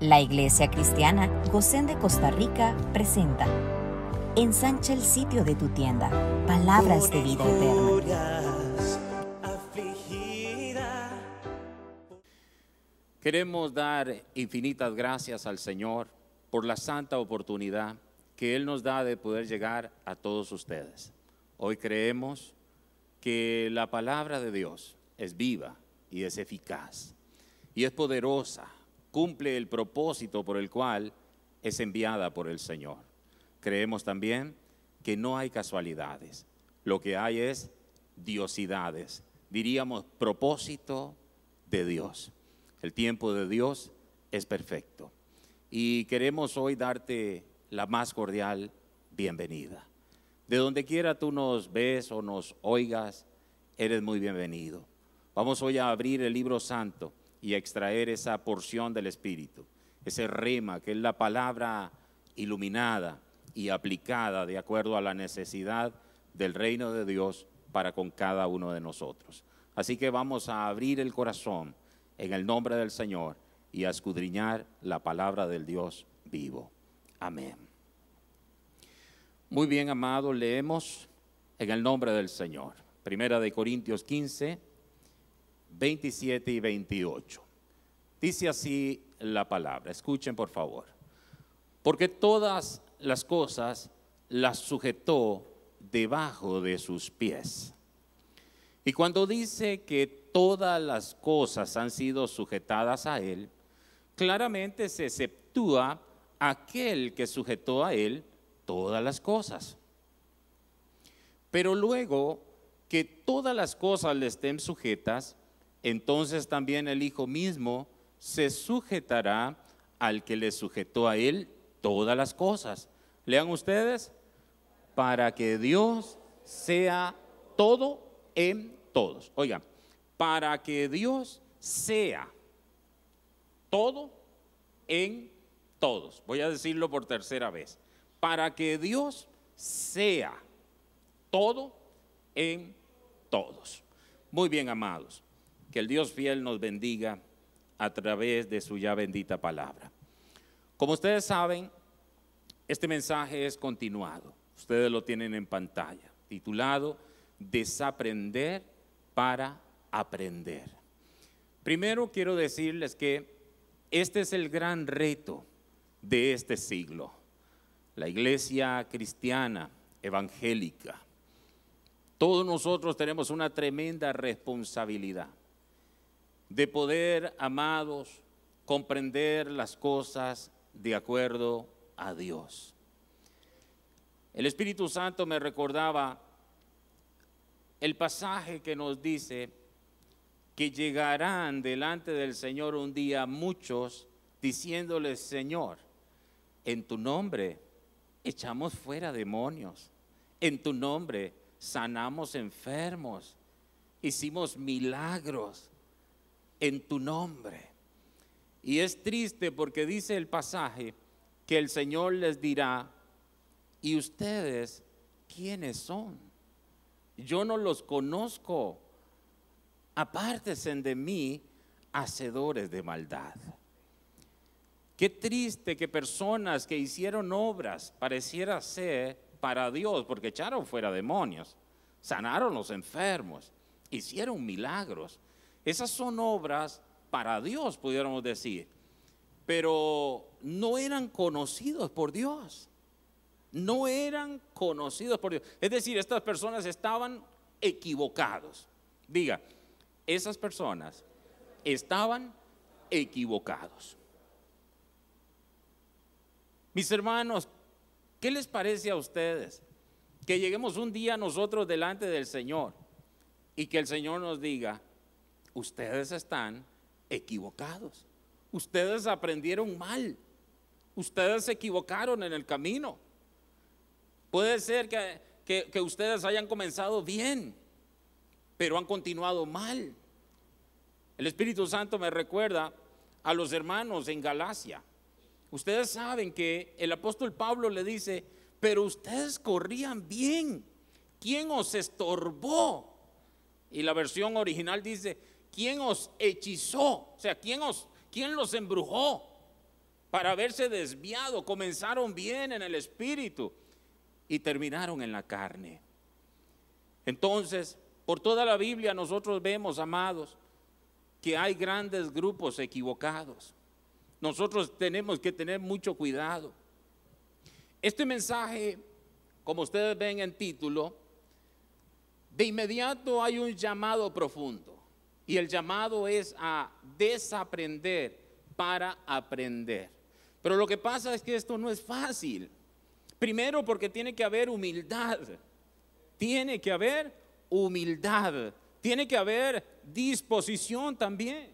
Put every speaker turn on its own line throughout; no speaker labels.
La Iglesia Cristiana Gosén de Costa Rica presenta Ensancha el sitio de tu tienda, palabras de vida eterna.
Queremos dar infinitas gracias al Señor por la santa oportunidad que Él nos da de poder llegar a todos ustedes. Hoy creemos que la palabra de Dios es viva y es eficaz y es poderosa, cumple el propósito por el cual es enviada por el Señor. Creemos también que no hay casualidades, lo que hay es diosidades, diríamos propósito de Dios. El tiempo de Dios es perfecto y queremos hoy darte la más cordial bienvenida. De donde quiera tú nos ves o nos oigas, eres muy bienvenido. Vamos hoy a abrir el libro santo y a extraer esa porción del Espíritu, ese rema que es la palabra iluminada y aplicada de acuerdo a la necesidad del reino de Dios para con cada uno de nosotros. Así que vamos a abrir el corazón en el nombre del Señor y a escudriñar la palabra del Dios vivo. Amén. Muy bien, amados, leemos en el nombre del Señor. Primera de Corintios 15, 27 y 28. Dice así la palabra. Escuchen, por favor. Porque todas las cosas las sujetó debajo de sus pies. Y cuando dice que todas las cosas han sido sujetadas a Él, claramente se exceptúa aquel que sujetó a Él todas las cosas. Pero luego que todas las cosas le estén sujetas, entonces también el Hijo mismo se sujetará al que le sujetó a Él todas las cosas. Lean ustedes, para que Dios sea todo en todos. Oigan, para que Dios sea todo en todos. Voy a decirlo por tercera vez. Para que Dios sea todo en todos. Muy bien, amados. Que el Dios fiel nos bendiga a través de su ya bendita palabra. Como ustedes saben, este mensaje es continuado. Ustedes lo tienen en pantalla, titulado Desaprender para aprender. Primero quiero decirles que este es el gran reto de este siglo. La iglesia cristiana, evangélica, todos nosotros tenemos una tremenda responsabilidad de poder, amados, comprender las cosas de acuerdo a Dios. El Espíritu Santo me recordaba el pasaje que nos dice que llegarán delante del Señor un día muchos diciéndole: Señor, en tu nombre echamos fuera demonios, en tu nombre sanamos enfermos, hicimos milagros en tu nombre. Y es triste porque dice el pasaje que el Señor les dirá: ¿y ustedes quiénes son? Yo no los conozco, apártense de mí, hacedores de maldad. Qué triste que personas que hicieron obras pareciera ser para Dios, porque echaron fuera demonios, sanaron los enfermos, hicieron milagros. Esas son obras para Dios, pudiéramos decir, pero no eran conocidos por Dios. No eran conocidos por Dios. Es decir, estas personas estaban equivocados. Diga, esas personas estaban equivocados. Mis hermanos, ¿qué les parece a ustedes que lleguemos un día nosotros delante del Señor y que el Señor nos diga: ustedes están equivocados, ustedes aprendieron mal, ustedes se equivocaron en el camino? Puede ser que ustedes hayan comenzado bien, pero han continuado mal. El Espíritu Santo me recuerda a los hermanos en Galacia. Ustedes saben que el apóstol Pablo le dice: pero ustedes corrían bien, ¿quién os estorbó? Y la versión original dice: ¿quién os hechizó? O sea, ¿quién los embrujó? para haberse desviado. Comenzaron bien en el espíritu y terminaron en la carne. Entonces, por toda la Biblia nosotros vemos, amados, que hay grandes grupos equivocados. Nosotros tenemos que tener mucho cuidado. Este mensaje, como ustedes ven en título, de inmediato hay un llamado profundo. Y el llamado es a desaprender para aprender. Pero lo que pasa es que esto no es fácil. Primero porque tiene que haber humildad. Tiene que haber humildad. Tiene que haber disposición también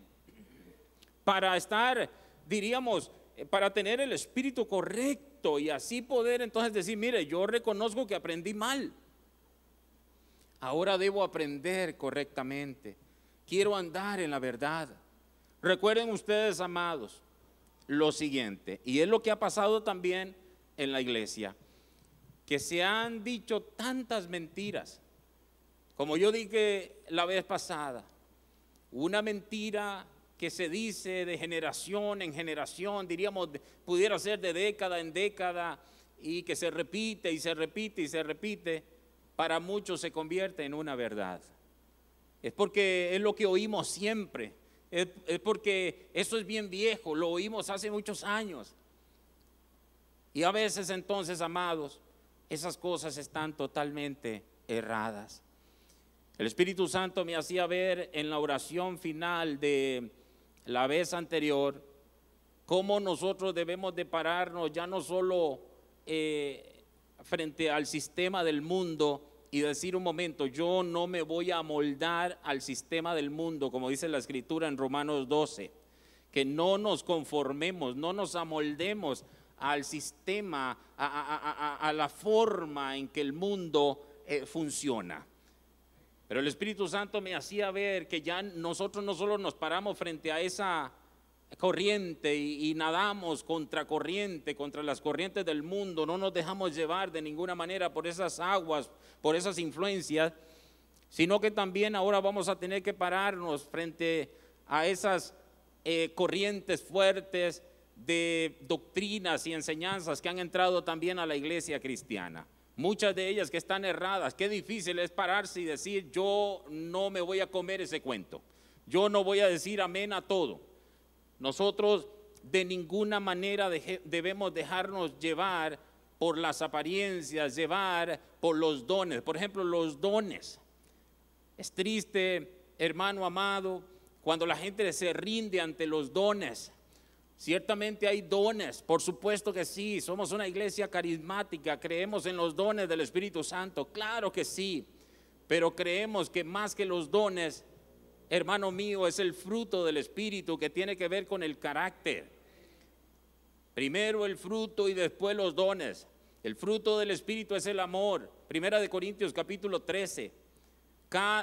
para estar, diríamos, para tener el espíritu correcto y así poder entonces decir, mire, yo reconozco que aprendí mal. Ahora debo aprender correctamente. Quiero andar en la verdad. Recuerden ustedes, amados, lo siguiente, y es lo que ha pasado también en la iglesia, que se han dicho tantas mentiras. Como yo dije la vez pasada, una mentira que se dice de generación en generación, diríamos, pudiera ser de década en década, y que se repite y se repite y se repite, para muchos se convierte en una verdad. Es porque es lo que oímos siempre, es porque eso es bien viejo, lo oímos hace muchos años. Y a veces entonces, amados, esas cosas están totalmente erradas. El Espíritu Santo me hacía ver en la oración final de la vez anterior cómo nosotros debemos de pararnos ya no solo frente al sistema del mundo y decir un momento, yo no me voy a amoldar al sistema del mundo, como dice la Escritura en Romanos 12, que no nos conformemos, no nos amoldemos al sistema, a la forma en que el mundo funciona. Pero el Espíritu Santo me hacía ver que ya nosotros no solo nos paramos frente a esa corriente y nadamos contra corriente, contra las corrientes del mundo, no nos dejamos llevar de ninguna manera por esas aguas, por esas influencias, sino que también ahora vamos a tener que pararnos frente a esas corrientes fuertes de doctrinas y enseñanzas que han entrado también a la iglesia cristiana. Muchas de ellas que están erradas. Qué difícil es pararse y decir, yo no me voy a comer ese cuento, yo no voy a decir amén a todo. Nosotros de ninguna manera debemos dejarnos llevar por las apariencias, llevar por los dones. Por ejemplo, los dones. Es triste, hermano amado, cuando la gente se rinde ante los dones. Ciertamente hay dones, por supuesto que sí, somos una iglesia carismática, creemos en los dones del Espíritu Santo, claro que sí, pero creemos que más que los dones, hermano mío, es el fruto del Espíritu que tiene que ver con el carácter. Primero el fruto y después los dones. El fruto del Espíritu es el amor. Primera de Corintios capítulo 13.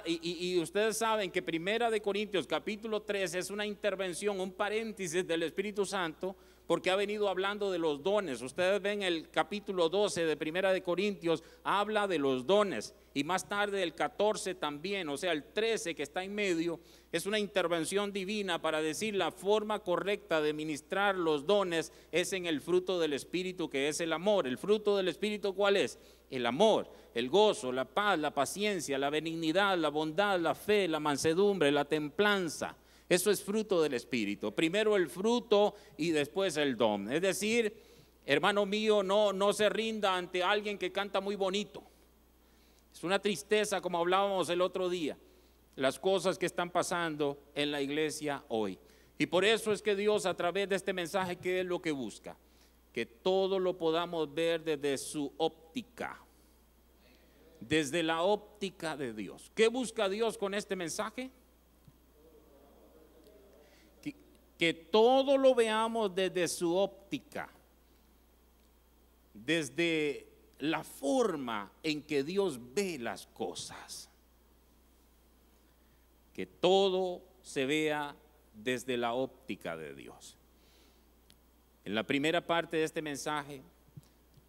Y ustedes saben que Primera de Corintios capítulo 13 es una intervención, un paréntesis del Espíritu Santo, porque ha venido hablando de los dones. Ustedes ven el capítulo 12 de Primera de Corintios, habla de los dones, y más tarde el 14 también, o sea el 13 que está en medio, es una intervención divina para decir la forma correcta de ministrar los dones es en el fruto del Espíritu, que es el amor. ¿El fruto del Espíritu cuál es? El amor, el gozo, la paz, la paciencia, la benignidad, la bondad, la fe, la mansedumbre, la templanza. Eso es fruto del Espíritu. Primero el fruto y después el don. Es decir, hermano mío, no se rinda ante alguien que canta muy bonito. Es una tristeza, como hablábamos el otro día, las cosas que están pasando en la iglesia hoy. Y por eso es que Dios, a través de este mensaje, ¿qué es lo que busca? Que todo lo podamos ver desde su óptica, desde la óptica de Dios. ¿Qué busca Dios con este mensaje? Que todo lo veamos desde su óptica, desde la forma en que Dios ve las cosas. Que todo se vea desde la óptica de Dios. En la primera parte de este mensaje,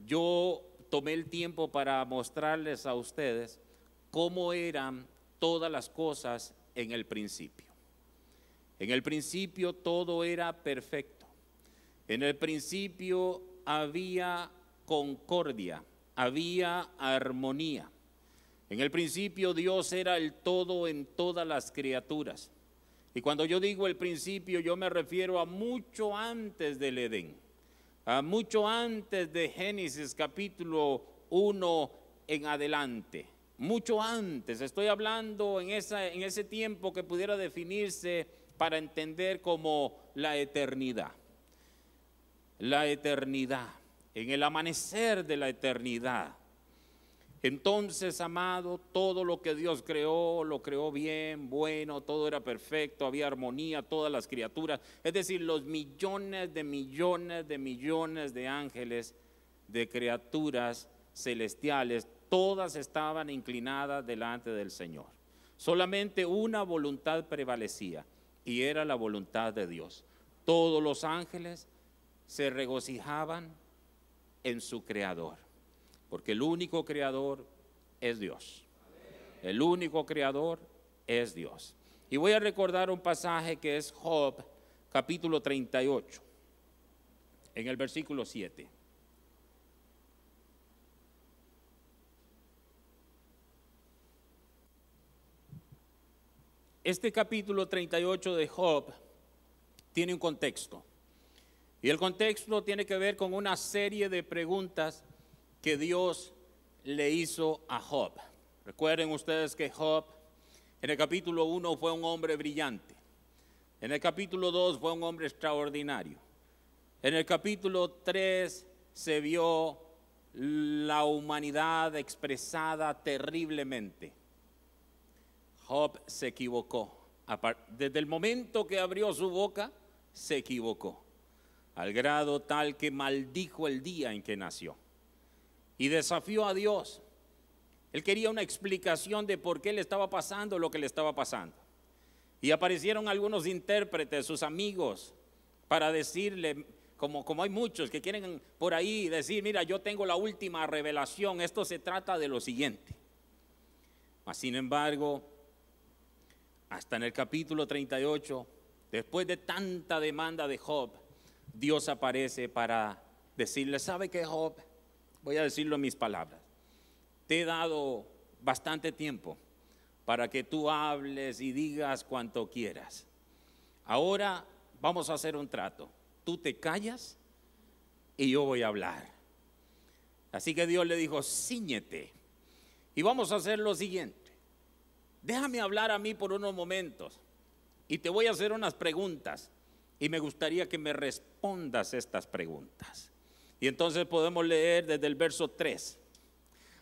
yo tomé el tiempo para mostrarles a ustedes cómo eran todas las cosas en el principio. En el principio todo era perfecto. En el principio había concordia, había armonía. En el principio Dios era el todo en todas las criaturas. Y cuando yo digo el principio, yo me refiero a mucho antes del Edén, a mucho antes de Génesis capítulo 1 en adelante. Mucho antes, estoy hablando en ese tiempo que pudiera definirse para entender como la eternidad. La eternidad, en el amanecer de la eternidad. Entonces, amado, todo lo que Dios creó, lo creó bien, bueno, todo era perfecto, había armonía, todas las criaturas, es decir, los millones de millones de millones de ángeles, de criaturas celestiales, todas estaban inclinadas delante del Señor. Solamente una voluntad prevalecía y era la voluntad de Dios. Todos los ángeles se regocijaban en su Creador, porque el único Creador es Dios. El único Creador es Dios. Y voy a recordar un pasaje que es Job, capítulo 38, en el versículo 7. Este capítulo 38 de Job tiene un contexto. Y el contexto tiene que ver con una serie de preguntas que Dios le hizo a Job. Recuerden ustedes que Job en el capítulo 1 fue un hombre brillante. En el capítulo 2 fue un hombre extraordinario. En el capítulo 3 se vio la humanidad expresada terriblemente. Job se equivocó. Desde el momento que abrió su boca, se equivocó, al grado tal que maldijo el día en que nació y desafió a Dios. Él quería una explicación de por qué le estaba pasando lo que le estaba pasando. Y aparecieron algunos intérpretes, sus amigos, para decirle, como hay muchos que quieren por ahí decir, mira, yo tengo la última revelación, esto se trata de lo siguiente. Mas, sin embargo, hasta en el capítulo 38, después de tanta demanda de Job, Dios aparece para decirle, ¿sabe qué, Job? Voy a decirlo en mis palabras. Te he dado bastante tiempo para que tú hables y digas cuanto quieras. Ahora vamos a hacer un trato. Tú te callas y yo voy a hablar. Así que Dios le dijo, cíñete y vamos a hacer lo siguiente. Déjame hablar a mí por unos momentos y te voy a hacer unas preguntas y me gustaría que me respondas estas preguntas. Y entonces podemos leer desde el verso 3.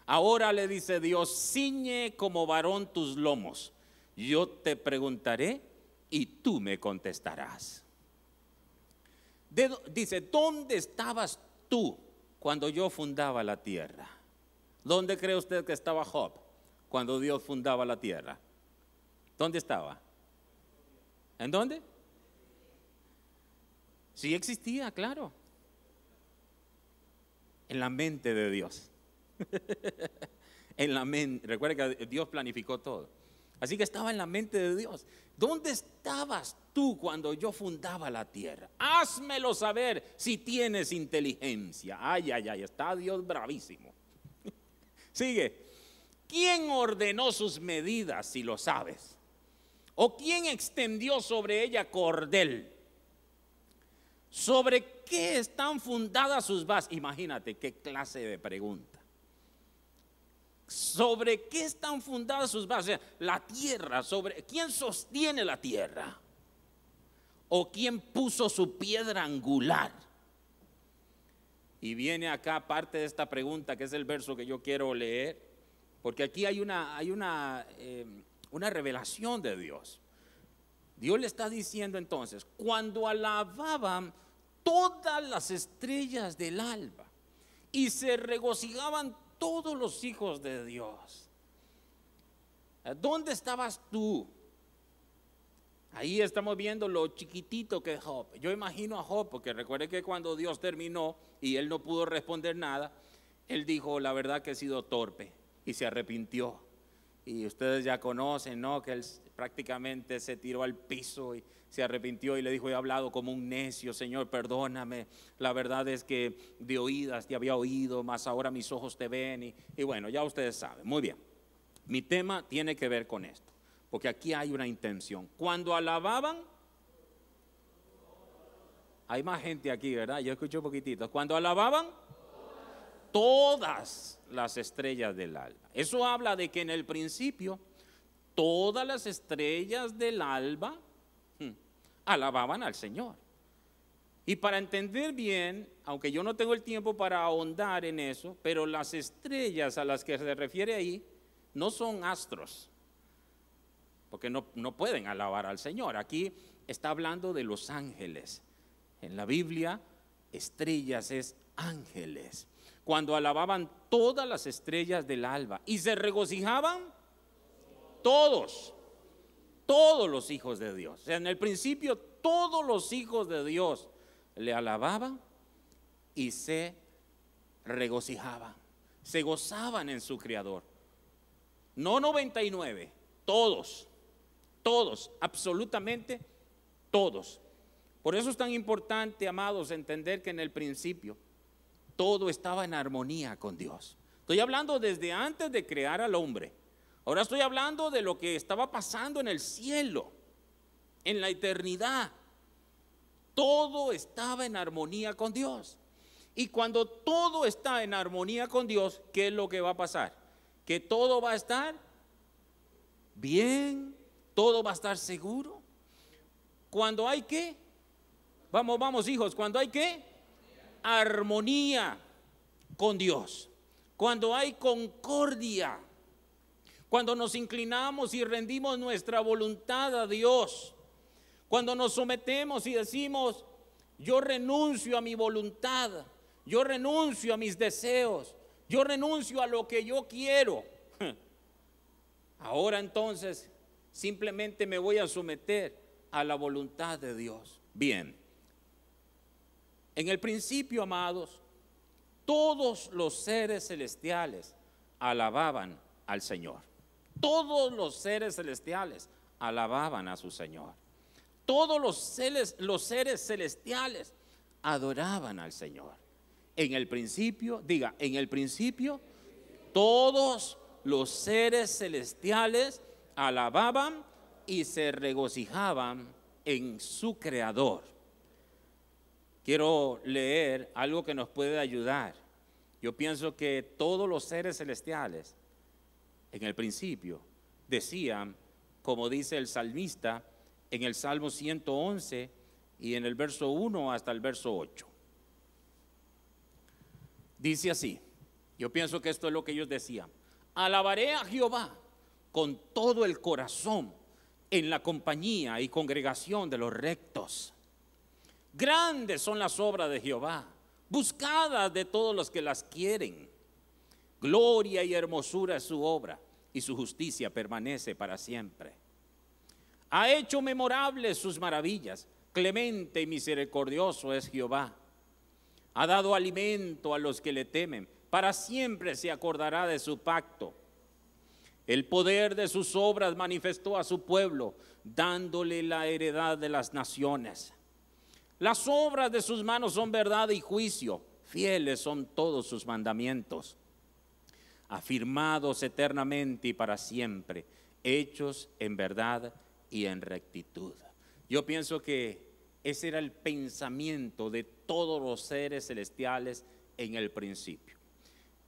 Ahora le dice Dios, ciñe como varón tus lomos. Yo te preguntaré y tú me contestarás. Dice, ¿dónde estabas tú cuando yo fundaba la tierra? ¿Dónde cree usted que estaba Job cuando Dios fundaba la tierra? ¿Dónde estaba? ¿En dónde? Sí existía, claro. En la mente de Dios. En la mente. Recuerda que Dios planificó todo. Así que estaba en la mente de Dios. ¿Dónde estabas tú cuando yo fundaba la tierra? Házmelo saber si tienes inteligencia. Ay, ay, ay, está Dios bravísimo. Sigue. ¿Quién ordenó sus medidas, si lo sabes? ¿O quién extendió sobre ella cordel? ¿Sobre qué están fundadas sus bases? Imagínate qué clase de pregunta. ¿Sobre qué están fundadas sus bases? La tierra, ¿sobre quién sostiene la tierra? ¿O quién puso su piedra angular? Y viene acá parte de esta pregunta, que es el verso que yo quiero leer, porque aquí hay una revelación de Dios. Dios le está diciendo entonces, cuando alababan todas las estrellas del alba y se regocijaban todos los hijos de Dios, ¿dónde estabas tú? Ahí estamos viendo lo chiquitito que es Job. Yo imagino a Job, porque recuerde que cuando Dios terminó y él no pudo responder nada, él dijo, la verdad que he sido torpe, y se arrepintió y ustedes ya conocen, ¿no? Que él prácticamente se tiró al piso y se arrepintió y le dijo: he hablado como un necio, Señor, perdóname. La verdad es que de oídas te había oído, mas ahora mis ojos te ven. Y bueno, ya ustedes saben. Muy bien. Mi tema tiene que ver con esto, porque aquí hay una intención. Cuando alababan, hay más gente aquí, ¿verdad? Yo escucho un poquitito. Cuando alababan, todas las estrellas del alba. Eso habla de que en el principio todas las estrellas del alba alababan al Señor. Y para entender bien, aunque yo no tengo el tiempo para ahondar en eso, pero las estrellas a las que se refiere ahí no son astros, porque no pueden alabar al Señor. Aquí está hablando de los ángeles. En la Biblia, estrellas es ángeles. Cuando alababan todas las estrellas del alba y se regocijaban todos los hijos de Dios. O sea, en el principio todos los hijos de Dios le alababan y se regocijaban, se gozaban en su Creador. No 99, todos, absolutamente todos. Por eso es tan importante, amados, entender que en el principio todo estaba en armonía con Dios. Estoy hablando desde antes de crear al hombre. Ahora estoy hablando de lo que estaba pasando en el cielo, en la eternidad. Todo estaba en armonía con Dios. Y cuando todo está en armonía con Dios, ¿qué es lo que va a pasar? Que todo va a estar bien, todo va a estar seguro. Cuando hay ¿qué? Vamos hijos, cuando hay ¿qué? Armonía con Dios. Cuando hay concordia. Cuando nos inclinamos y rendimos nuestra voluntad a Dios. Cuando nos sometemos y decimos: yo renuncio a mi voluntad, yo renuncio a mis deseos, yo renuncio a lo que yo quiero. Ahora entonces simplemente me voy a someter a la voluntad de Dios. Bien, en el principio, amados, todos los seres celestiales alababan al Señor. Todos los seres celestiales alababan a su Señor. Todos los seres celestiales adoraban al Señor. En el principio, diga, en el principio, todos los seres celestiales alababan y se regocijaban en su Creador. Quiero leer algo que nos puede ayudar. Yo pienso que todos los seres celestiales en el principio decían, como dice el salmista en el Salmo 111 y en el verso 1 hasta el verso 8. Dice así, yo pienso que esto es lo que ellos decían: alabaré a Jehová con todo el corazón en la compañía y congregación de los rectos. Grandes son las obras de Jehová, buscadas de todos los que las quieren. Gloria y hermosura es su obra, y su justicia permanece para siempre. Ha hecho memorables sus maravillas, clemente y misericordioso es Jehová. Ha dado alimento a los que le temen, para siempre se acordará de su pacto. El poder de sus obras manifestó a su pueblo, dándole la heredad de las naciones. Las obras de sus manos son verdad y juicio, fieles son todos sus mandamientos. Afirmados eternamente y para siempre, hechos en verdad y en rectitud. Yo pienso que ese era el pensamiento de todos los seres celestiales en el principio.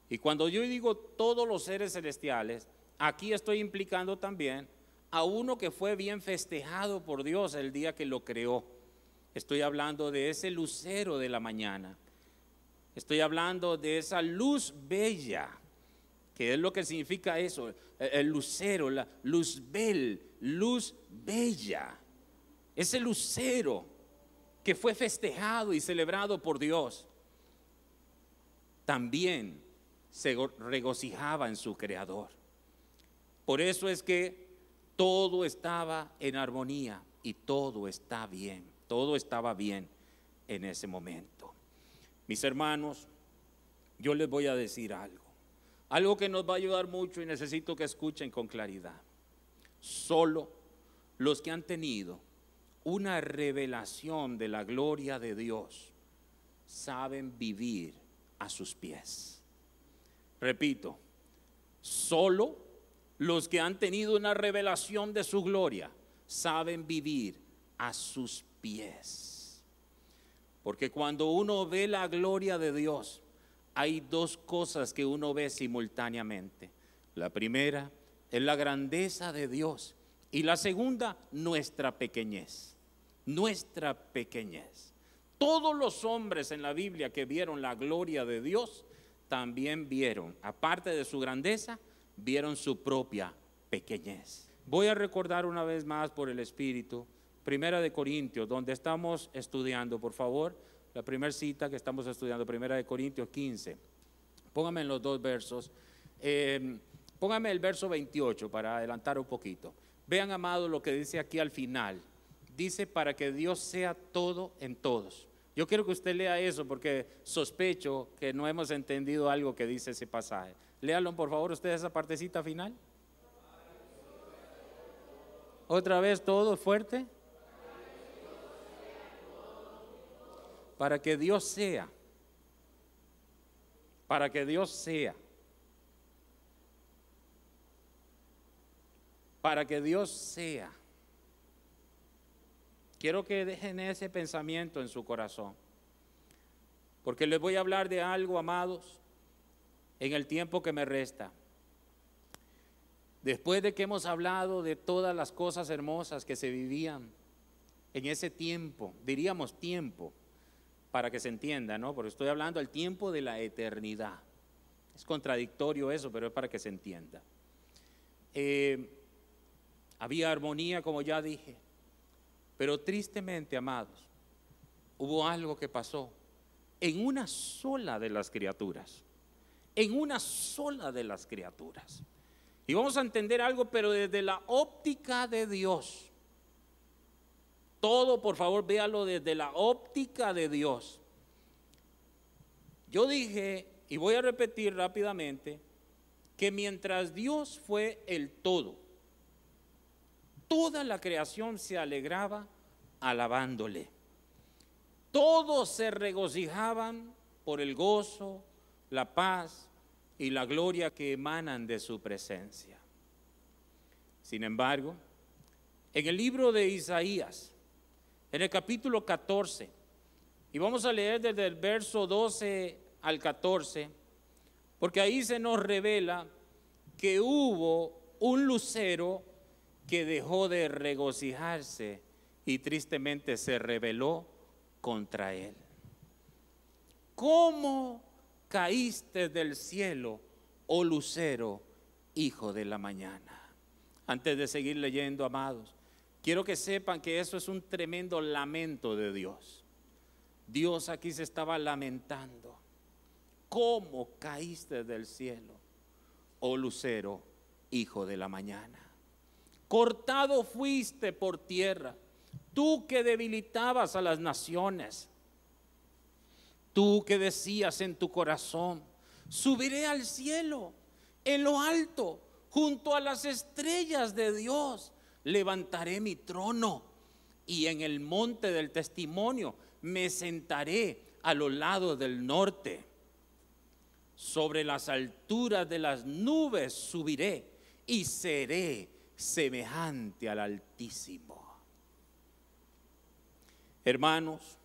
Y cuando yo digo todos los seres celestiales, aquí estoy implicando también a uno que fue bien festejado por Dios el día que lo creó. Estoy hablando de ese lucero de la mañana. Estoy hablando de esa luz bella, que es lo que significa eso, el lucero, la luz bella. Ese lucero que fue festejado y celebrado por Dios, también se regocijaba en su Creador. Por eso es que todo estaba en armonía y todo está bien. Todo estaba bien en ese momento. Mis hermanos, yo les voy a decir algo. Algo que nos va a ayudar mucho y necesito que escuchen con claridad. Solo los que han tenido una revelación de la gloria de Dios saben vivir a sus pies. Repito, solo los que han tenido una revelación de su gloria saben vivir a sus pies. Porque cuando uno ve la gloria de Dios, hay dos cosas que uno ve simultáneamente. La primera es la grandeza de Dios y la segunda, nuestra pequeñez. Nuestra pequeñez. Todos los hombres en la Biblia que vieron la gloria de Dios también vieron, aparte de su grandeza, vieron su propia pequeñez. Voy a recordar una vez más por el Espíritu, Primera de Corintios, donde estamos estudiando, por favor, la primera cita que estamos estudiando, Primera de Corintios 15. Póngame en los dos versos. Póngame el verso 28 para adelantar un poquito. Vean, amados, lo que dice aquí al final. Dice, para que Dios sea todo en todos. Yo quiero que usted lea eso porque sospecho que no hemos entendido algo que dice ese pasaje. Léalo, por favor, usted esa partecita final. Otra vez, todo fuerte. Para que Dios sea. Para que Dios sea. Para que Dios sea. Quiero que dejen ese pensamiento en su corazón, porque les voy a hablar de algo, amados, en el tiempo que me resta. Después de que hemos hablado de todas las cosas hermosas que se vivían en ese tiempo, diríamos tiempo, para que se entienda, ¿no? Porque estoy hablando del tiempo de la eternidad. Es contradictorio eso, pero es para que se entienda. Había armonía, como ya dije. Pero tristemente, amados, hubo algo que pasó en una sola de las criaturas. En una sola de las criaturas. Y vamos a entender algo, pero desde la óptica de Dios. Todo, por favor, véalo desde la óptica de Dios. Yo dije, y voy a repetir rápidamente, que mientras Dios fue el todo, toda la creación se alegraba alabándole. Todos se regocijaban por el gozo, la paz y la gloria que emanan de su presencia. Sin embargo, en el libro de Isaías, en el capítulo 14, y vamos a leer desde el verso 12 al 14, porque ahí se nos revela que hubo un lucero que dejó de regocijarse y tristemente se rebeló contra él. ¿Cómo caíste del cielo, oh lucero, hijo de la mañana? Antes de seguir leyendo, amados, quiero que sepan que eso es un tremendo lamento de Dios. Dios aquí se estaba lamentando. ¿Cómo caíste del cielo, oh lucero, hijo de la mañana? Cortado fuiste por tierra, tú que debilitabas a las naciones, tú que decías en tu corazón, subiré al cielo, en lo alto, junto a las estrellas de Dios, levantaré mi trono y en el monte del testimonio me sentaré a los lados del norte. Sobre las alturas de las nubes subiré y seré semejante al Altísimo. Hermanos,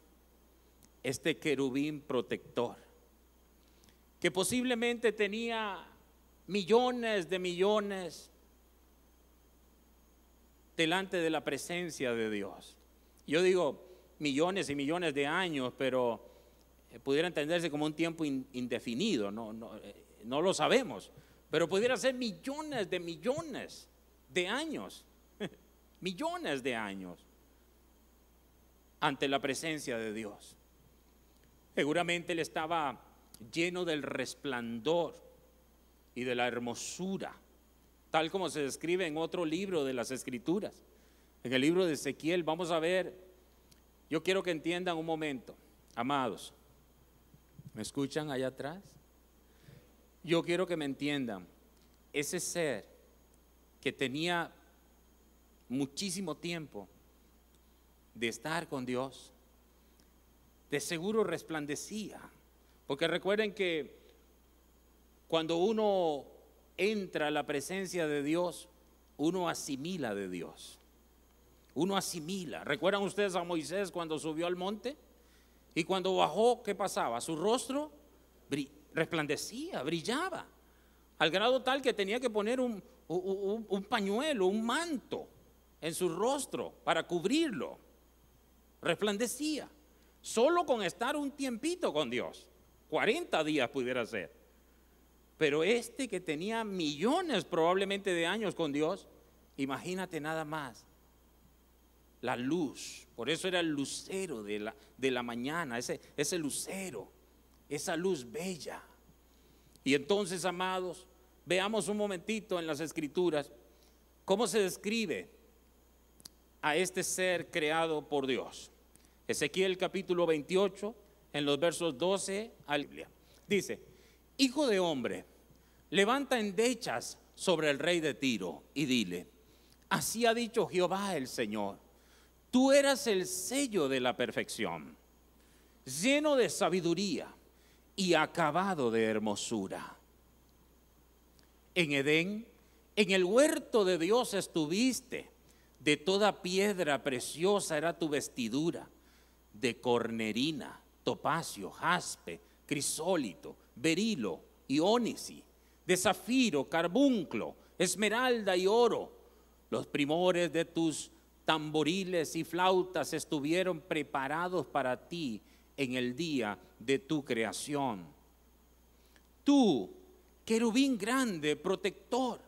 este querubín protector, que posiblemente tenía millones de millones delante de la presencia de Dios. Yo digo millones y millones de años, pero pudiera entenderse como un tiempo indefinido, no lo sabemos, pero pudiera ser millones de años, millones de años ante la presencia de Dios. Seguramente él estaba lleno del resplandor y de la hermosura, tal como se describe en otro libro de las Escrituras. En el libro de Ezequiel vamos a ver, yo quiero que entiendan un momento, amados. ¿Me escuchan allá atrás? Yo quiero que me entiendan, ese ser que tenía muchísimo tiempo de estar con Dios, de seguro resplandecía. Porque recuerden que cuando uno entra a la presencia de Dios, uno asimila de Dios. Uno asimila. ¿Recuerdan ustedes a Moisés cuando subió al monte? Y cuando bajó, ¿qué pasaba? Su rostro resplandecía, brillaba, al grado tal que tenía que poner un pañuelo, un manto en su rostro para cubrirlo. Resplandecía. Solo con estar un tiempito con Dios, 40 días pudiera ser. Pero este que tenía millones probablemente de años con Dios, imagínate nada más. La luz, por eso era el lucero de la mañana, ese lucero, esa luz bella. Y entonces, amados, veamos un momentito en las Escrituras cómo se describe a este ser creado por Dios. Ezequiel capítulo 28, en los versos 12 a la Biblia. Dice: hijo de hombre, levanta endechas sobre el rey de Tiro y dile: así ha dicho Jehová el Señor, tú eras el sello de la perfección, lleno de sabiduría y acabado de hermosura. En Edén, en el huerto de Dios estuviste, de toda piedra preciosa era tu vestidura, de cornerina, topacio, jaspe, crisólito, berilo y ónice, de zafiro, carbunclo, esmeralda y oro. Los primores de tus tamboriles y flautas estuvieron preparados para ti en el día de tu creación. Tú, querubín grande, protector,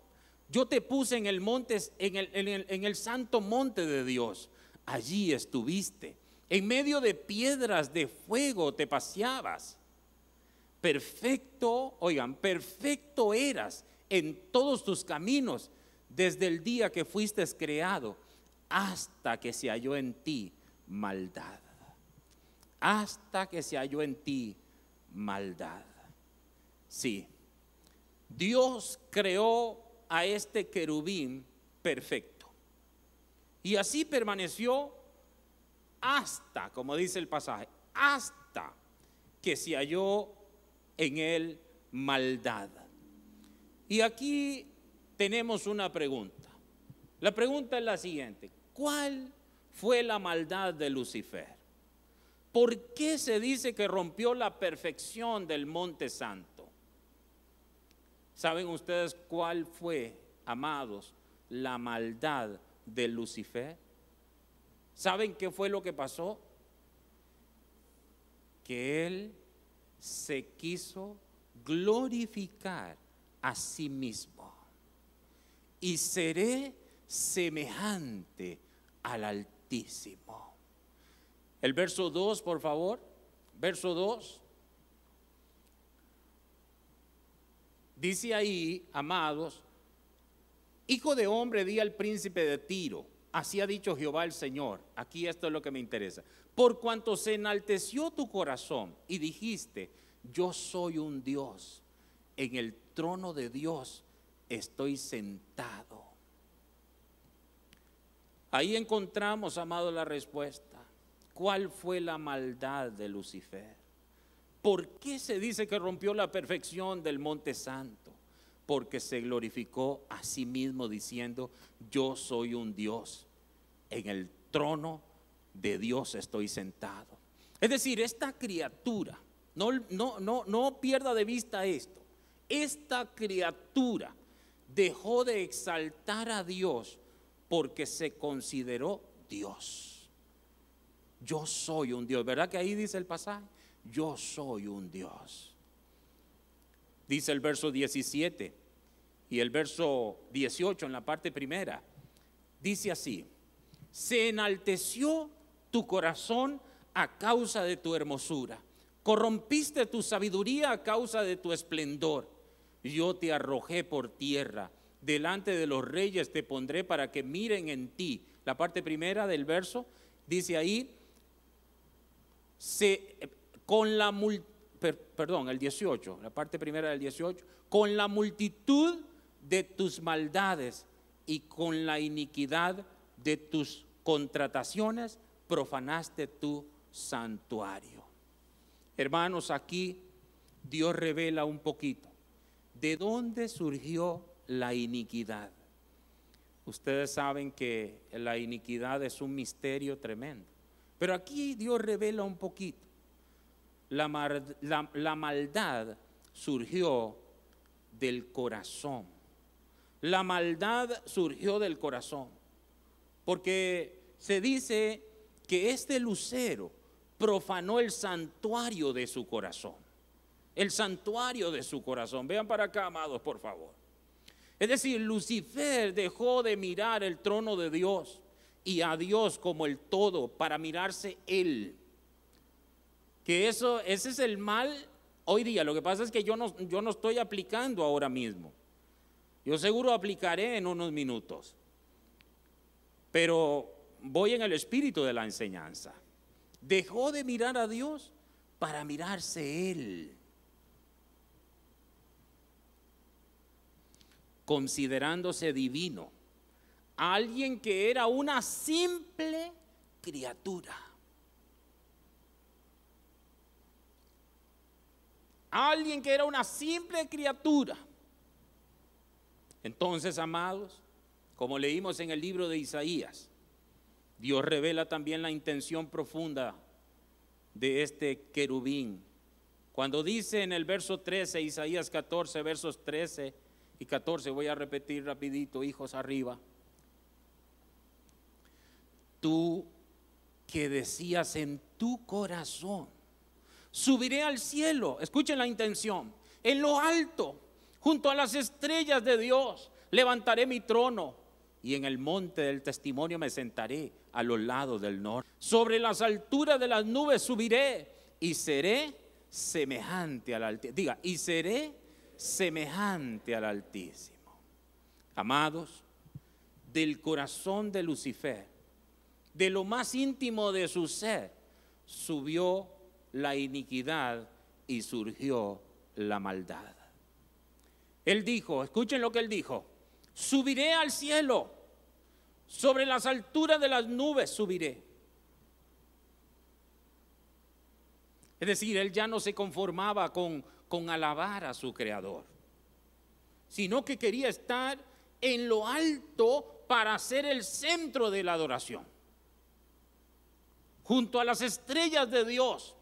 yo te puse en el monte, en el santo monte de Dios. Allí estuviste. En medio de piedras de fuego te paseabas. Perfecto, oigan, perfecto eras en todos tus caminos desde el día que fuiste creado hasta que se halló en ti maldad. Hasta que se halló en ti maldad. Sí, Dios creó a este querubín perfecto. Y así permaneció hasta, como dice el pasaje, hasta que se halló en él maldad. Y aquí tenemos una pregunta. La pregunta es la siguiente: ¿cuál fue la maldad de Lucifer? ¿Por qué se dice que rompió la perfección del Monte Santo? ¿Saben ustedes cuál fue, amados, la maldad de Lucifer? ¿Saben qué fue lo que pasó? Que él se quiso glorificar a sí mismo. Y seré semejante al Altísimo. El verso 2, por favor. Verso 2. Dice ahí, amados: hijo de hombre, di al príncipe de Tiro, así ha dicho Jehová el Señor. Aquí esto es lo que me interesa. Por cuanto se enalteció tu corazón y dijiste: yo soy un Dios, en el trono de Dios estoy sentado. Ahí encontramos, amado, la respuesta. ¿Cuál fue la maldad de Lucifer? ¿Por qué se dice que rompió la perfección del Monte Santo? Porque se glorificó a sí mismo diciendo: yo soy un Dios, en el trono de Dios estoy sentado. Es decir, esta criatura, no pierda de vista esto, esta criatura dejó de exaltar a Dios porque se consideró Dios. Yo soy un Dios, ¿verdad que ahí dice el pasaje? Yo soy un Dios. Dice el verso 17 y el verso 18 en la parte primera. Dice así: se enalteció tu corazón a causa de tu hermosura, corrompiste tu sabiduría a causa de tu esplendor. Yo te arrojé por tierra, delante de los reyes te pondré para que miren en ti. La parte primera del verso dice ahí: perdón, el 18, la parte primera del 18, con la multitud de tus maldades y con la iniquidad de tus contrataciones profanaste tu santuario. Hermanos, aquí Dios revela un poquito de dónde surgió la iniquidad. Ustedes saben que la iniquidad es un misterio tremendo, pero aquí Dios revela un poquito. La maldad surgió del corazón. La maldad surgió del corazón, porque se dice que este lucero profanó el santuario de su corazón. El santuario de su corazón. Vean para acá, amados, por favor. Es decir, Lucifer dejó de mirar el trono de Dios y a Dios como el todo para mirarse él. Que ese es el mal hoy día. Lo que pasa es que yo no estoy aplicando ahora mismo. Yo seguro aplicaré en unos minutos, pero voy en el espíritu de la enseñanza. Dejó de mirar a Dios para mirarse él, considerándose divino, alguien que era una simple criatura. Alguien que era una simple criatura. Entonces, amados, como leímos en el libro de Isaías, Dios revela también la intención profunda de este querubín. Cuando dice en el verso 13, Isaías 14, versos 13 y 14, voy a repetir rapidito, hijos, arriba. Tú que decías en tu corazón, subiré al cielo, escuchen la intención, en lo alto, junto a las estrellas de Dios, levantaré mi trono y en el monte del testimonio me sentaré a los lados del norte. Sobre las alturas de las nubes subiré y seré semejante al Altísimo. Diga, y seré semejante al Altísimo. Amados, del corazón de Lucifer, de lo más íntimo de su ser, subió la iniquidad y surgió la maldad. Él dijo, escuchen lo que él dijo: subiré al cielo, sobre las alturas de las nubes subiré. Es decir, él ya no se conformaba con alabar a su creador, sino que quería estar en lo alto para ser el centro de la adoración, junto a las estrellas de Dios.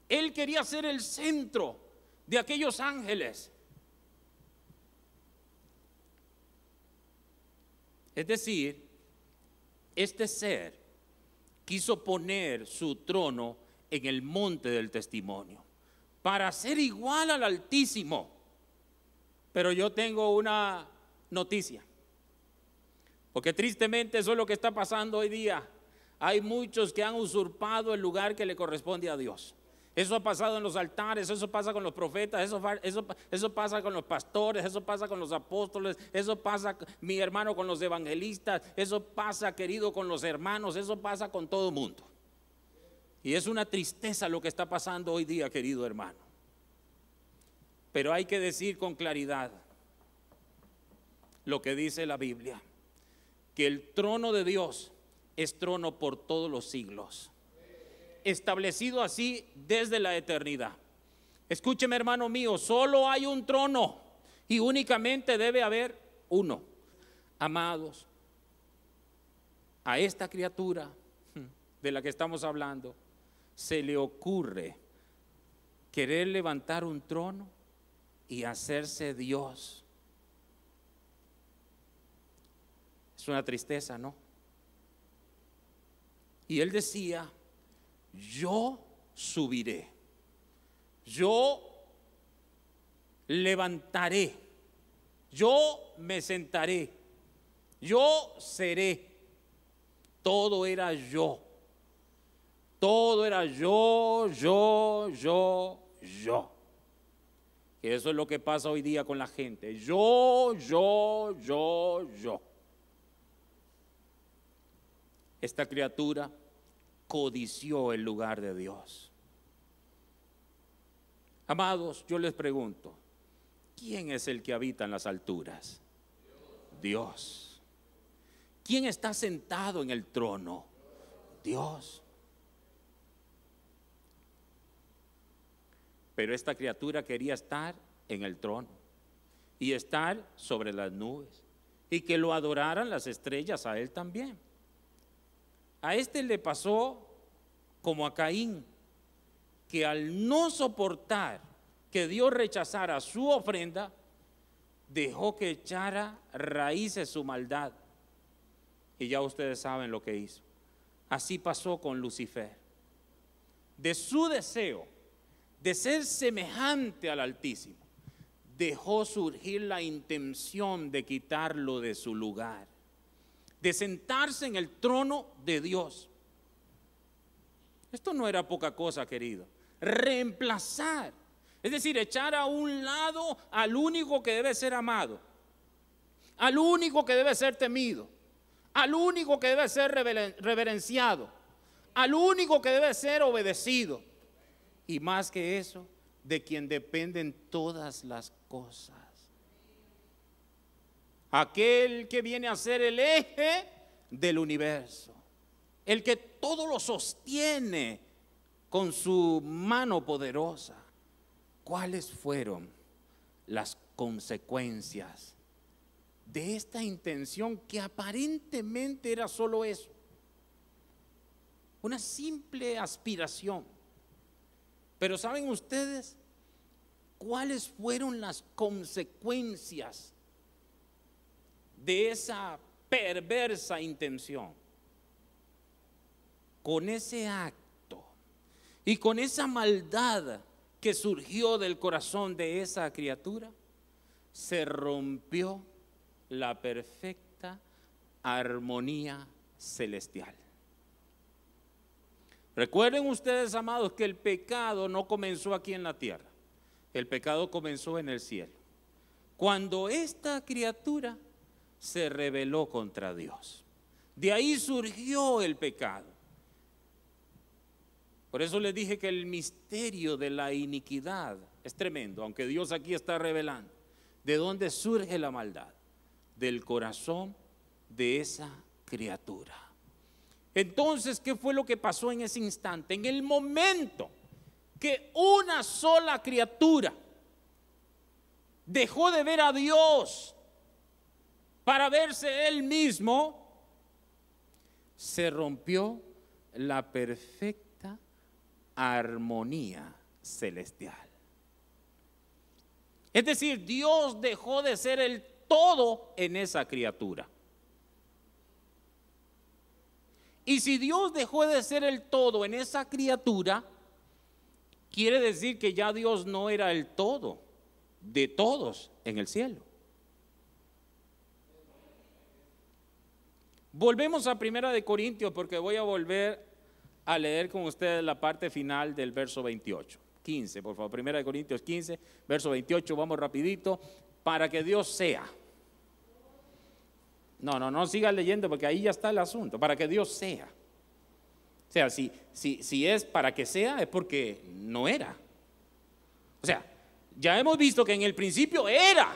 Él quería ser el centro de aquellos ángeles. Es decir, este ser quiso poner su trono en el monte del testimonio para ser igual al Altísimo. Pero yo tengo una noticia, porque tristemente eso es lo que está pasando hoy día. Hay muchos que han usurpado el lugar que le corresponde a Dios. Eso ha pasado en los altares, eso pasa con los profetas, eso pasa con los pastores, eso pasa con los apóstoles, eso pasa, mi hermano, con los evangelistas, eso pasa, querido, con los hermanos, eso pasa con todo el mundo. Y es una tristeza lo que está pasando hoy día, querido hermano. Pero hay que decir con claridad lo que dice la Biblia, que el trono de Dios es trono por todos los siglos, establecido así desde la eternidad. Escúcheme, hermano mío, solo hay un trono y únicamente debe haber uno. Amados, a esta criatura de la que estamos hablando se le ocurre querer levantar un trono y hacerse Dios. Es una tristeza, ¿no? Y él decía: yo subiré, yo levantaré, yo me sentaré, yo seré. Todo era yo. Todo era yo. Y eso es lo que pasa hoy día con la gente. Yo. Esta criatura codició el lugar de Dios. Amados, yo les pregunto, ¿quién es el que habita en las alturas? Dios. ¿Quién está sentado en el trono? Dios. Pero esta criatura quería estar en el trono y estar sobre las nubes y que lo adoraran las estrellas a él también. A este le pasó como a Caín, que al no soportar que Dios rechazara su ofrenda, dejó que echara raíces su maldad. Y ya ustedes saben lo que hizo. Así pasó con Lucifer. De su deseo de ser semejante al Altísimo, dejó surgir la intención de quitarlo de su lugar, de sentarse en el trono de Dios. Esto no era poca cosa, querido. Reemplazar, es decir, echar a un lado al único que debe ser amado, al único que debe ser temido, al único que debe ser reverenciado, al único que debe ser obedecido, y más que eso, de quien dependen todas las cosas. Aquel que viene a ser el eje del universo, el que todo lo sostiene con su mano poderosa. ¿Cuáles fueron las consecuencias de esta intención que aparentemente era solo eso? Una simple aspiración. Pero ¿saben ustedes cuáles fueron las consecuencias de esa perversa intención? Con ese acto y con esa maldad que surgió del corazón de esa criatura, se rompió la perfecta armonía celestial. Recuerden ustedes, amados, que el pecado no comenzó aquí en la tierra. El pecado comenzó en el cielo, cuando esta criatura se rebeló contra Dios. De ahí surgió el pecado. Por eso les dije que el misterio de la iniquidad es tremendo, aunque Dios aquí está revelando. ¿De dónde surge la maldad? Del corazón de esa criatura. Entonces, ¿qué fue lo que pasó en ese instante? En el momento que una sola criatura dejó de ver a Dios para verse él mismo, se rompió la perfecta armonía celestial. Es decir, Dios dejó de ser el todo en esa criatura. Y si Dios dejó de ser el todo en esa criatura, quiere decir que ya Dios no era el todo de todos en el cielo. Volvemos a 1 Corintios, porque voy a volver a leer con ustedes la parte final del verso 28. 15, por favor, 1 Corintios 15, verso 28, vamos rapidito, para que Dios sea. No siga leyendo, porque ahí ya está el asunto, para que Dios sea. O sea, si es para que sea, es porque no era. O sea, ya hemos visto que en el principio era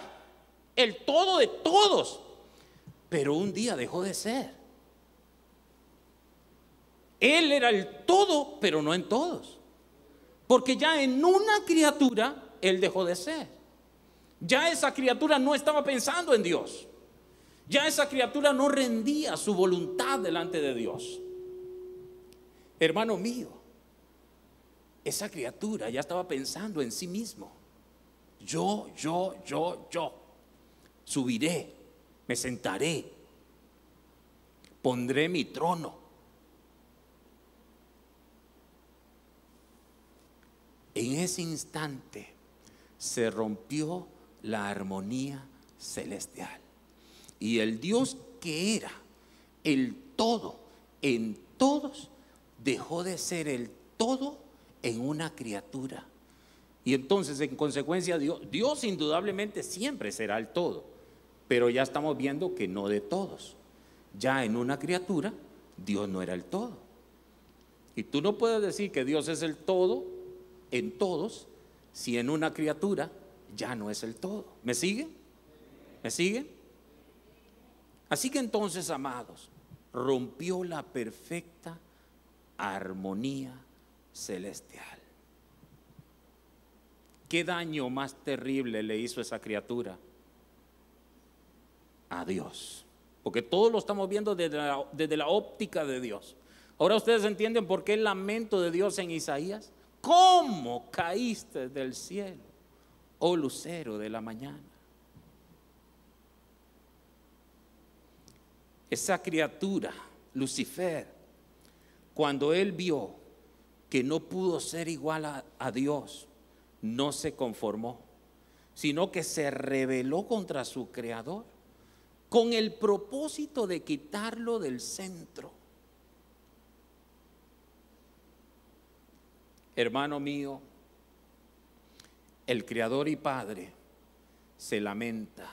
el todo de todos, pero un día dejó de ser. Él era el todo, pero no en todos. Porque ya en una criatura Él dejó de ser. Ya esa criatura no estaba pensando en Dios. Ya esa criatura no rendía su voluntad delante de Dios. Hermano mío, esa criatura ya estaba pensando en sí mismo. Yo. Subiré, me sentaré, pondré mi trono. En ese instante se rompió la armonía celestial. Y el Dios que era el todo en todos, dejó de ser el todo en una criatura. Y entonces, en consecuencia, Dios indudablemente siempre será el todo, pero ya estamos viendo que no de todos. Ya en una criatura, Dios no era el todo. Y tú no puedes decir que Dios es el todo en todos si en una criatura ya no es el todo. ¿Me siguen? ¿Me siguen? Así que entonces, amados, rompió la perfecta armonía celestial. ¿Qué daño más terrible le hizo esa criatura a Dios? Porque todos lo estamos viendo desde la óptica de Dios. Ahora ustedes entienden por qué el lamento de Dios en Isaías. ¿Cómo caíste del cielo, oh lucero de la mañana? Esa criatura, Lucifer, cuando él vio que no pudo ser igual a Dios, no se conformó, sino que se rebeló contra su creador con el propósito de quitarlo del centro. Hermano mío, el Creador y Padre se lamenta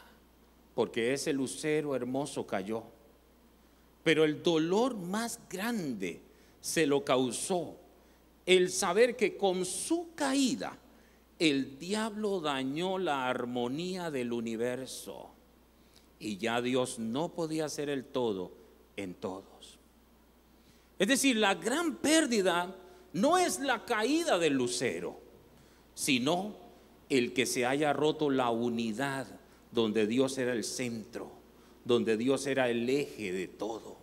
porque ese lucero hermoso cayó, pero el dolor más grande se lo causó el saber que con su caída el diablo dañó la armonía del universo y ya Dios no podía ser el todo en todos. Es decir, la gran pérdida no es la caída del lucero, sino el que se haya roto la unidad donde Dios era el centro, donde Dios era el eje de todo,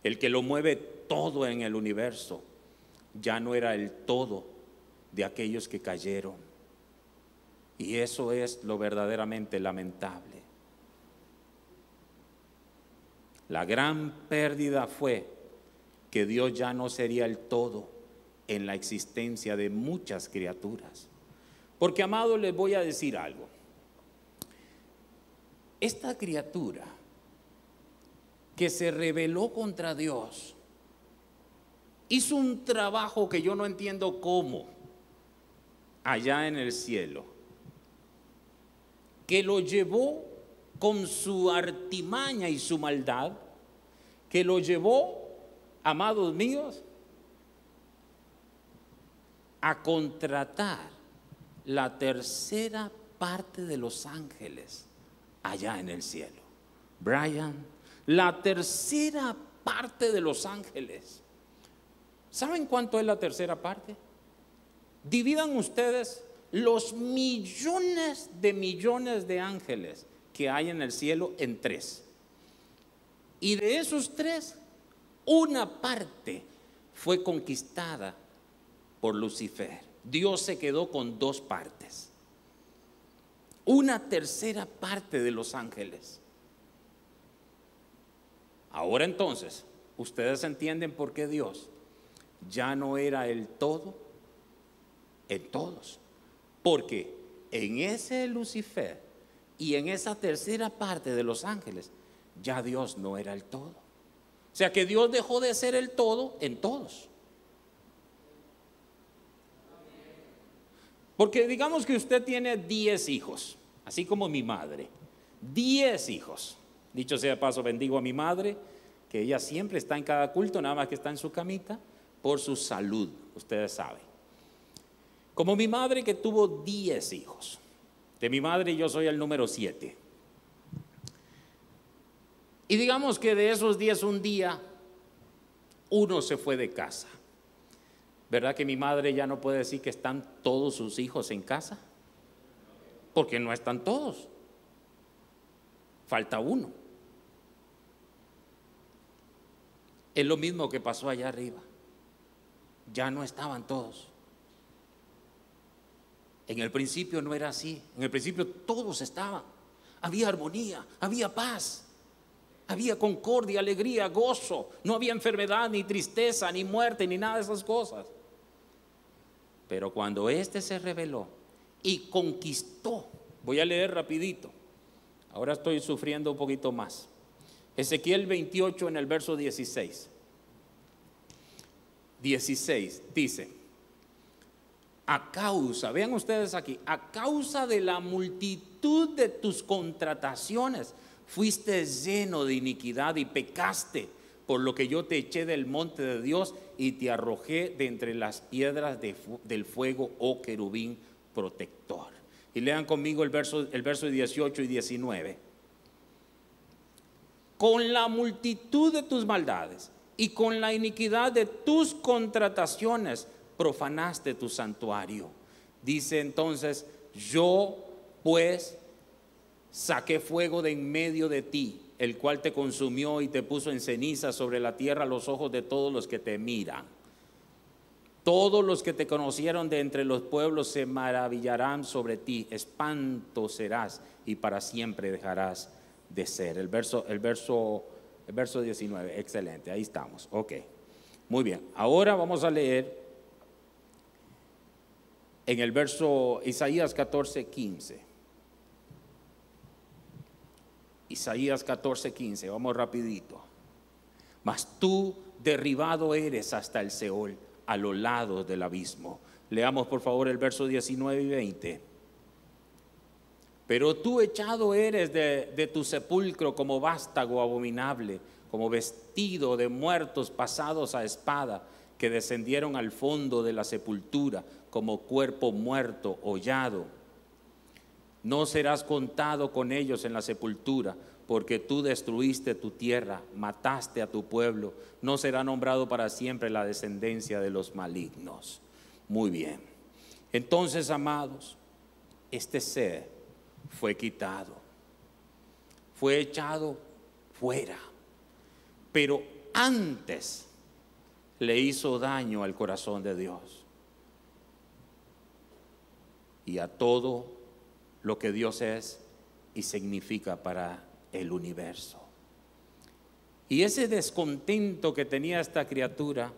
el que lo mueve todo en el universo. Ya no era el todo de aquellos que cayeron. Y eso es lo verdaderamente lamentable. La gran pérdida fue que Dios ya no sería el todo en la existencia de muchas criaturas. Porque, amados, les voy a decir algo. Esta criatura que se rebeló contra Dios hizo un trabajo que yo no entiendo cómo allá en el cielo, que lo llevó con su artimaña y su maldad, que lo llevó, amados míos, a contratar la tercera parte de los ángeles allá en el cielo. Brian, la tercera parte de los ángeles. ¿Saben cuánto es la tercera parte? Dividan ustedes los millones de ángeles que hay en el cielo en tres. Y de esos tres, una parte fue conquistada por Lucifer. Dios se quedó con dos partes. Una tercera parte de los ángeles. Ahora entonces, ustedes entienden por qué Dios ya no era el todo en todos. Porque en ese Lucifer y en esa tercera parte de los ángeles, ya Dios no era el todo. O sea que Dios dejó de ser el todo en todos. Porque digamos que usted tiene 10 hijos, así como mi madre, 10 hijos. Dicho sea de paso, bendigo a mi madre, que ella siempre está en cada culto, nada más que está en su camita, por su salud, ustedes saben. Como mi madre, que tuvo 10 hijos. De mi madre yo soy el número 7. Y digamos que de esos 10 un día, uno se fue de casa. ¿Verdad que mi madre ya no puede decir que están todos sus hijos en casa? Porque no están todos. Falta uno. Es lo mismo que pasó allá arriba. Ya no estaban todos. En el principio no era así. En el principio todos estaban. Había armonía, había paz, había concordia, alegría, gozo. No había enfermedad, ni tristeza, ni muerte, ni nada de esas cosas. Pero cuando éste se rebeló y conquistó, voy a leer rapidito. Ahora estoy sufriendo un poquito más. Ezequiel 28 en el verso 16. 16 dice: a causa, vean ustedes aquí, a causa de la multitud de tus contrataciones, fuiste lleno de iniquidad y pecaste, por lo que yo te eché del monte de Dios y te arrojé de entre las piedras del fuego, oh querubín protector. Y lean conmigo el verso 18 y 19. Con la multitud de tus maldades y con la iniquidad de tus contrataciones profanaste tu santuario. Dice entonces, yo pues saqué fuego de en medio de ti, el cual te consumió y te puso en ceniza sobre la tierra a los ojos de todos los que te miran. Todos los que te conocieron de entre los pueblos se maravillarán sobre ti, espanto serás y para siempre dejarás de ser. El verso 19, excelente, ahí estamos, ok. Muy bien, ahora vamos a leer en el verso Isaías 14:15. Isaías 14:15, vamos rapidito. Mas tú derribado eres hasta el Seol, a los lados del abismo. Leamos por favor el verso 19 y 20. Pero tú echado eres de tu sepulcro como vástago abominable, como vestido de muertos pasados a espada, que descendieron al fondo de la sepultura, como cuerpo muerto, hollado. No serás contado con ellos en la sepultura, porque tú destruiste tu tierra, mataste a tu pueblo. No será nombrado para siempre la descendencia de los malignos. Muy bien. Entonces, amados, este ser fue quitado, fue echado fuera, pero antes le hizo daño al corazón de Dios y a todo lo que Dios es y significa para el universo. Y ese descontento que tenía esta criatura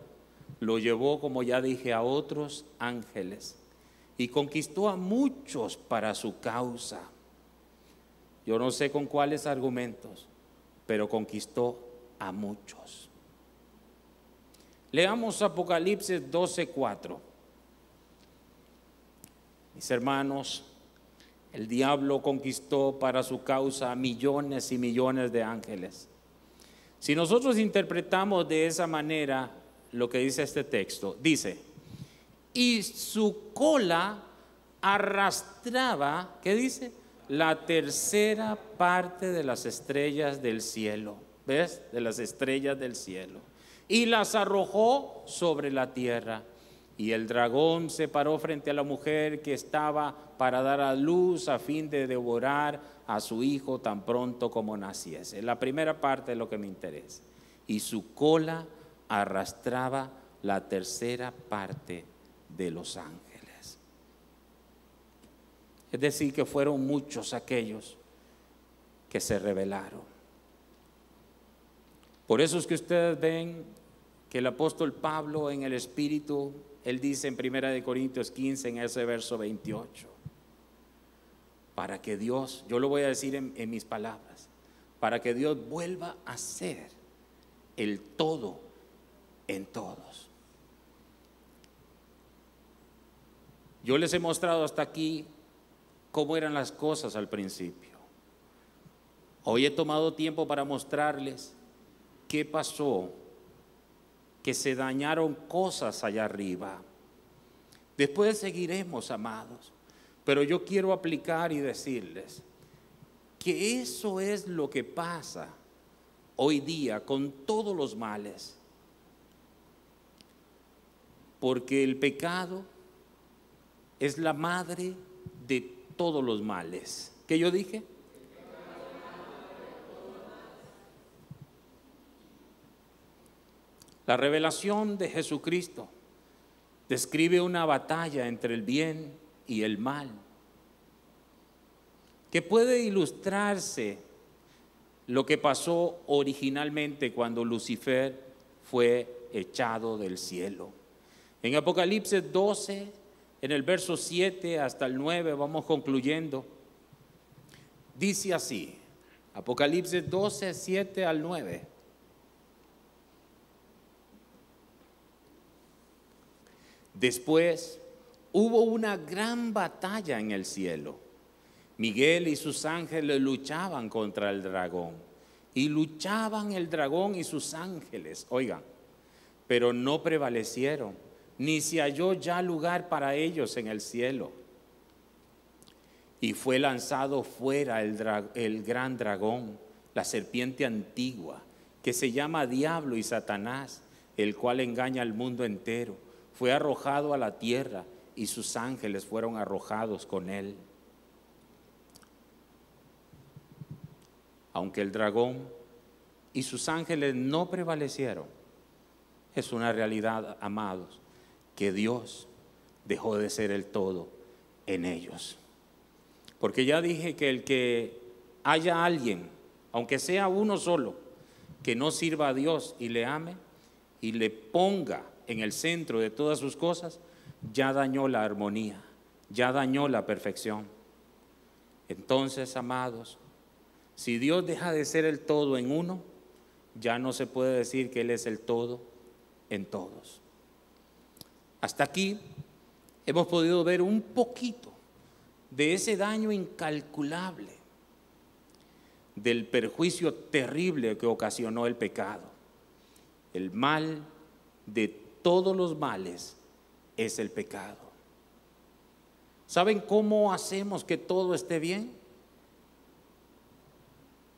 lo llevó, como ya dije, a otros ángeles y conquistó a muchos para su causa. Yo no sé con cuáles argumentos, pero conquistó a muchos. Leamos Apocalipsis 12:4. Mis hermanos, el diablo conquistó para su causa a millones y millones de ángeles. Si nosotros interpretamos de esa manera lo que dice este texto, dice, y su cola arrastraba, ¿qué dice? La tercera parte de las estrellas del cielo. ¿Ves? De las estrellas del cielo. Y las arrojó sobre la tierra. Y el dragón se paró frente a la mujer que estaba para dar a luz a fin de devorar a su hijo tan pronto como naciese. La primera parte es lo que me interesa. Y su cola arrastraba la tercera parte de los ángeles. Es decir, que fueron muchos aquellos que se rebelaron. Por eso es que ustedes ven que el apóstol Pablo en el Espíritu, él dice en 1 Corintios 15, en ese verso 28, para que Dios, yo lo voy a decir en mis palabras, para que Dios vuelva a ser el todo en todos. Yo les he mostrado hasta aquí cómo eran las cosas al principio. Hoy he tomado tiempo para mostrarles qué pasó, que se dañaron cosas allá arriba. Después seguiremos, amados, pero yo quiero aplicar y decirles que eso es lo que pasa hoy día con todos los males, porque el pecado es la madre de todos los males. ¿Qué yo dije? La revelación de Jesucristo describe una batalla entre el bien y el mal, que puede ilustrarse lo que pasó originalmente cuando Lucifer fue echado del cielo. En Apocalipsis 12, en el verso 7 hasta el 9, vamos concluyendo, dice así, Apocalipsis 12, 7 al 9. Después hubo una gran batalla en el cielo. Miguel y sus ángeles luchaban contra el dragón. Y luchaban el dragón y sus ángeles, oigan, pero no prevalecieron, ni se halló ya lugar para ellos en el cielo. Y fue lanzado fuera el gran dragón, la serpiente antigua, que se llama Diablo y Satanás, el cual engaña al mundo entero. Fue arrojado a la tierra y sus ángeles fueron arrojados con él. Aunque el dragón y sus ángeles no prevalecieron, es una realidad, amados, que Dios dejó de ser el todo en ellos. Porque ya dije que el que haya alguien, aunque sea uno solo, que no sirva a Dios y le ame y le ponga en el centro de todas sus cosas, ya dañó la armonía, ya dañó la perfección. Entonces, amados, si Dios deja de ser el todo en uno, ya no se puede decir que Él es el todo en todos. Hasta aquí hemos podido ver un poquito de ese daño incalculable, del perjuicio terrible que ocasionó el pecado. El mal de todos los males es el pecado. ¿Saben cómo hacemos que todo esté bien?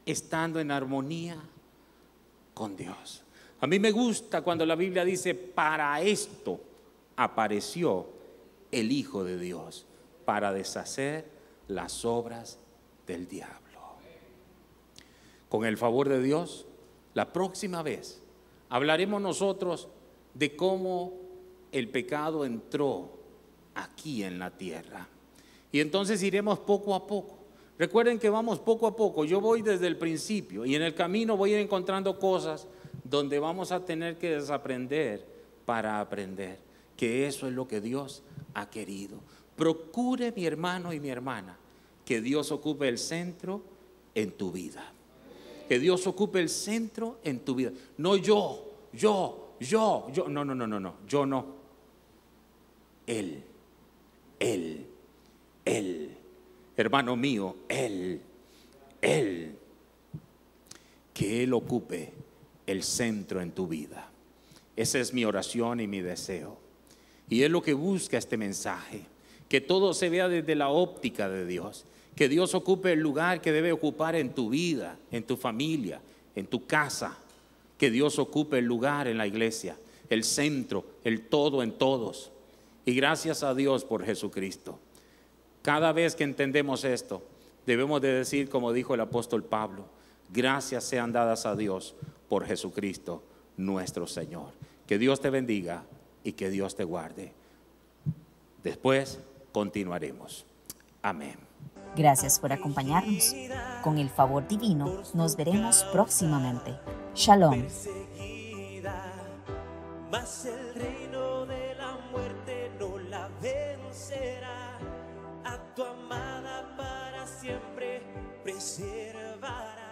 Estando en armonía con Dios. A mí me gusta cuando la Biblia dice: para esto apareció el Hijo de Dios, para deshacer las obras del diablo. Con el favor de Dios, la próxima vez hablaremos nosotros de cómo el pecado entró aquí en la tierra. Y entonces iremos poco a poco. Recuerden que vamos poco a poco. Yo voy desde el principio y en el camino voy a ir encontrando cosas donde vamos a tener que desaprender para aprender, que eso es lo que Dios ha querido. Procure, mi hermano y mi hermana, que Dios ocupe el centro en tu vida. Que Dios ocupe el centro en tu vida. No yo, no, yo no. Él. Hermano mío, Él. Que Él ocupe el centro en tu vida. Esa es mi oración y mi deseo. Y es lo que busca este mensaje. Que todo se vea desde la óptica de Dios. Que Dios ocupe el lugar que debe ocupar en tu vida, en tu familia, en tu casa. Que Dios ocupe el lugar en la iglesia, el centro, el todo en todos. Y gracias a Dios por Jesucristo. Cada vez que entendemos esto, debemos de decir, como dijo el apóstol Pablo: gracias sean dadas a Dios por Jesucristo nuestro Señor. Que Dios te bendiga y que Dios te guarde. Después continuaremos. Amén.
Gracias por acompañarnos. Con el favor divino, nos veremos próximamente. Shalom.
Mas el reino de la muerte no la vencerá. A tu amada para siempre preservará.